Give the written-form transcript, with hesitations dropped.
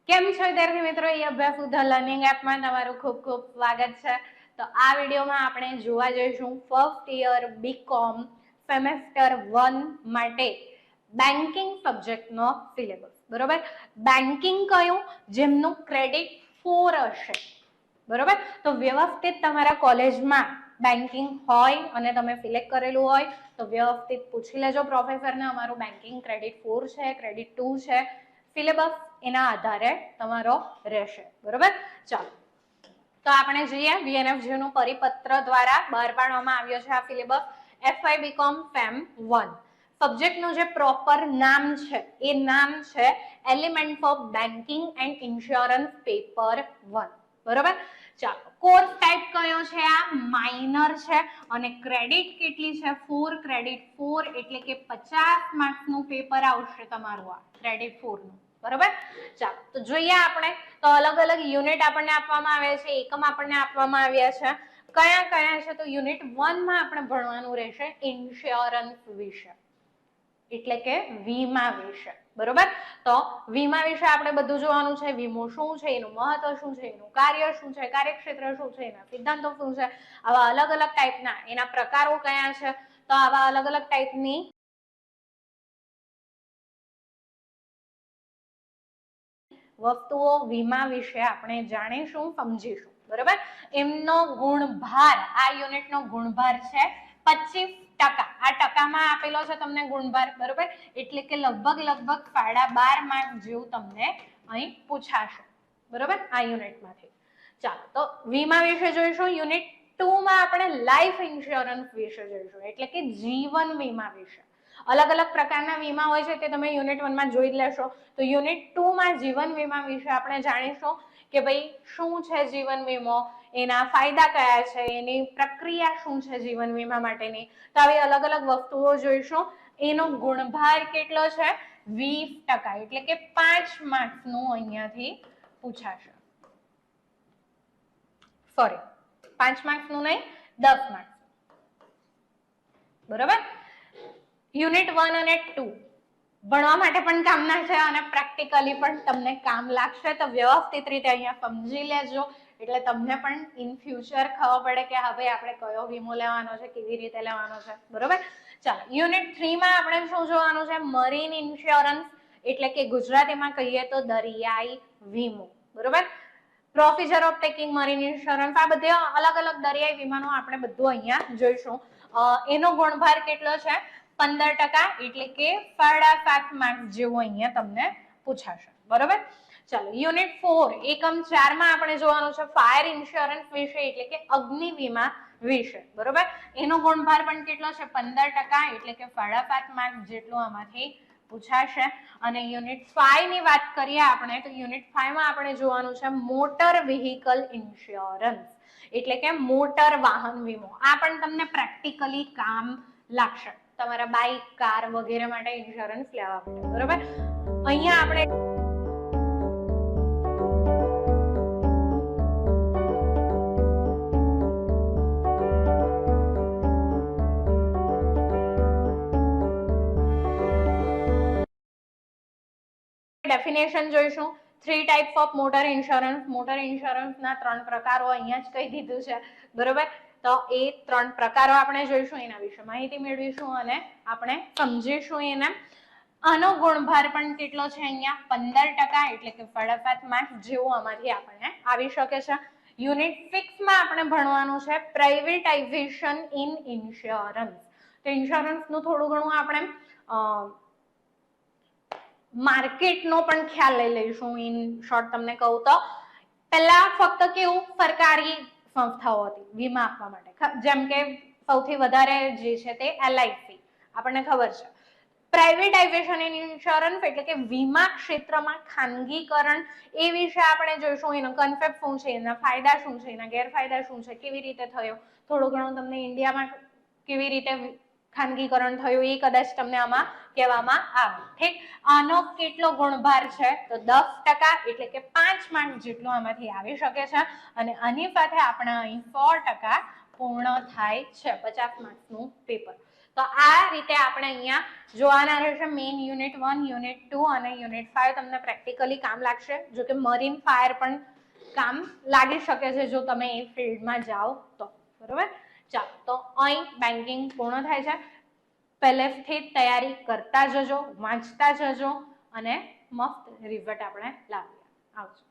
કેમ છો વિદ્યાર્થી મિત્રો? અભ્યાસ ઉધા લર્નિંગ એપમાં તમારું ખૂબ ખૂબ સ્વાગત છે. તો આ વિડીયોમાં આપણે જોવા જઈશું ફર્સ્ટ યર બીકોમ સેમેસ્ટર 1 માટે બેન્કિંગ સબ્જેક્ટનો સિલેબસ. બરોબર, બેન્કિંગ કયું? જેમનું ક્રેડિટ 4 હશે. બરોબર, તો વ્યવસ્થિત તમારા કોલેજમાં બેન્કિંગ હોય અને તમે સિલેક્ટ કરેલું હોય તો વ્યવસ્થિત પૂછી લેજો પ્રોફેસરને, અમારું બેન્કિંગ ક્રેડિટ 4 છે, ક્રેડિટ 2 છે. સિલેબસ એના આધારે તમારો રહેશે. બરોબર, ચાલો તો આપણે જોઈએ વીએનએફજી નું પરિપત્ર દ્વારા બહાર પાડવામાં આવ્યો છે આ સિલેબસ. એફઆઈ બીકોમ સેમ 1 સબ્જેક્ટનું જે પ્રોપર નામ છે એ નામ છે elements of banking and insurance paper 1. બરોબર, ચાલો કોર્સ ટાઈપ કયો છે? આ માઇનર છે અને ક્રેડિટ કેટલી છે? 4 ક્રેડિટ 4 એટલે કે 50 માર્ક્સ નું પેપર આવશે તમારું આ ક્રેડિટ 4 નું. બરોબર, ચાલો તો જોઈએ આપણે તો અલગ અલગ યુનિટ આપણને આપવામાં આવે છે, એકમ આપણને આપવામાં આવ્યા છે. કયા કયા છે? તો યુનિટ 1 માં આપણે ભણવાનું રહેશે ઇન્સ્યોરન્સ વિશે, એટલે કે વીમા વિશે. બરોબર, તો વીમા વિશે આપણે બધું જોવાનું છે. વીમો શું છે, એનું મહત્વ શું છે, એનું કાર્ય શું છે, કાર્યક્ષેત્ર શું છે, એના સિદ્ધાંતો શું છે, આવા અલગ અલગ ટાઈપના એના પ્રકારો કયા છે, તો આવા અલગ અલગ ટાઈપની વસ્તુઓ વીમા વિશે આપણે જાણીશું, સમજીશું. બરોબર, એમનો ગુણભાર, આ યુનિટનો ગુણભાર છે 25%. આ ટકામાં આપેલો છે તમને ગુણભાર. બરોબર, એટલે કે લગભગ 12.5 માર્ક જેવું તમને અહીં પૂછાશે. બરોબર, આ યુનિટમાંથી. ચાલો તો વીમા વિશે જોઈશું. યુનિટ 2 માં આપણે લાઈફ ઇન્સ્યોરન્સ વિશે જોઈશું, એટલે કે જીવન વીમા વિશે. અલગ અલગ પ્રકારના વીમા હોય છે તે તમે યુનિટ 1 માં જોઈ લેશો. તો યુનિટ 2 માં જીવન વીમા વિશે આપણે જાણીશું કે ભાઈ શું છે જીવન વીમો, એના ફાયદા કયા છે, એની પ્રક્રિયા શું છે જીવન વીમા માટેની. તો આવી અલગ અલગ વસ્તુઓ જોઈશું. એનો ગુણભાર કેટલો છે? 20%, એટલે કે 5 માર્ક્સ નું અહીંયાથી પૂછાશે. સોરી, 5 માર્ક્સ નું નહીં, 10 માર્ક્સ. બરોબર, યુનિટ 1 અને 2 ભણવા માટે પણ કામના છે અને પ્રેક્ટિકલી પણ તમને કામ લાગશે. તો વ્યવસ્થિત રીતે અહીંયા સમજી લેજો, એટલે તમને પણ ઇન ફ્યુચર ખબર પડે કે હવે આપણે કયો વીમો લેવાનો છે, કેવી રીતે લેવાનો છે. બરોબર, ચાલો યુનિટ 3 માં આપણે શું જોવાનું છે? મરીન ઇન્સ્યોરન્સ, એટલે કે ગુજરાતીમાં કહીએ તો દરિયાઈ વીમો. બરોબર, procedure of taking marine insurance, આ બધા અલગ અલગ દરિયાઈ વીમાનો આપણે બધું અહીંયા જોઈશું. એનો ગુણભાર કેટલો છે? 15%, એટલે કે 7.5 માર્ક્સ જેવું અહીંયા તમને પૂછાશે. બરોબર, ચાલો યુનિટ 4 એકમ 4 માં આપણે જોવાનું છે ફાયર ઇન્સ્યોરન્સ વિશે, એટલે કે અગ્નિ વીમા વિશે. બરોબર, એનો ગુણભાર પણ કેટલો છે? 15%, એટલે કે 5.5 માર્ક્સ જેટલું આમાંથી પૂછાશે. અને યુનિટ 5 ની વાત કરીએ આપણે તો યુનિટ 5 માં આપણે જોવાનું છે મોટર વ્હીકલ ઇન્સ્યોરન્સ, એટલે કે મોટર વાહન વીમો. આ પણ તમને પ્રેક્ટિકલી કામ લાગશે તમારા બાઇક, કાર વગેરે માટે ઇન્સ્યોરન્સ લેવા માટે. બરોબર, અહીંયા આપણે ડેફિનેશન જોઈશું. 3 types of motor insurance. Motor ઇન્સ્યોરન્સના 3 પ્રકારો અહીંયા જ કહી દીધું છે. બરોબર, તો એ 3 પ્રકારો આપણે જોઈશું, એના વિશે માહિતી મેળવીશું અને આપણે સમજીશું એને. આનો ગુણભાર પણ કેટલો છે? અહીંયા 15%, એટલે કે 5.5 માર્ક્સ જેવું આમાંથી આપણને આવી શકે છે. યુનિટ 6 માં આપણે ભણવાનું છે પ્રાઇવેટાઇઝેશન ઇન ઇન્સ્યોરન્સ. તો ઇન્સ્યોરન્સનું થોડું ઘણું આપણે માર્કેટનો પણ ખ્યાલ લઈ લઈશું. ઇન શોર્ટ તમને કહું તો પહેલા ફક્ત કેવું સરકારી સંસ્થાઓ હતી વીમા આપવા માટે, જેમ કે સૌથી વધારે જે છે તે એલઆઈસી, આપણને ખબર છે. પ્રાઇવેટાઇઝેશન ઇન ઇન્સ્યોરન્સ એટલે કે વીમા ક્ષેત્રમાં ખાનગીકરણ, એ વિશે આપણે જોઈશું. એનો કન્સેપ્ટ શું છે, એના ફાયદા શું છે, એના ગેરફાયદા શું છે, કેવી રીતે થયો, થોડું ઘણું તમને ઇન્ડિયામાં કેવી રીતે ખાનગીકરણ થયું એ કદાચ તમને આમાં કહેવામાં આવે. ઠીક, આનો કેટલો ગુણભાર છે? તો 10%, એટલે કે 5 માર્ક્સ જેટલું આમાંથી આવી શકે છે. અને આની સાથે આપણે અહીં 100% પૂર્ણ થાય છે 50 માર્ક્સનું પેપર. તો આ રીતે આપણે અહીંયા જોવાના રહેશે. મેઇન યુનિટ 1, યુનિટ 2 અને યુનિટ 5 તમને પ્રેક્ટિકલી કામ લાગશે. જો કે મરીન ફાયર પણ કામ લાગી શકે છે જો તમે એ ફિલ્ડમાં જાઓ તો. બરોબર, ચાલો તો અહીં બેન્કિંગ પૂર્ણ થાય છે. પહેલેથી જ તૈયારી કરતા જજો, વાંચતા જજો અને મસ્ત રિઝલ્ટ આપણે લાવીએ. આવજો.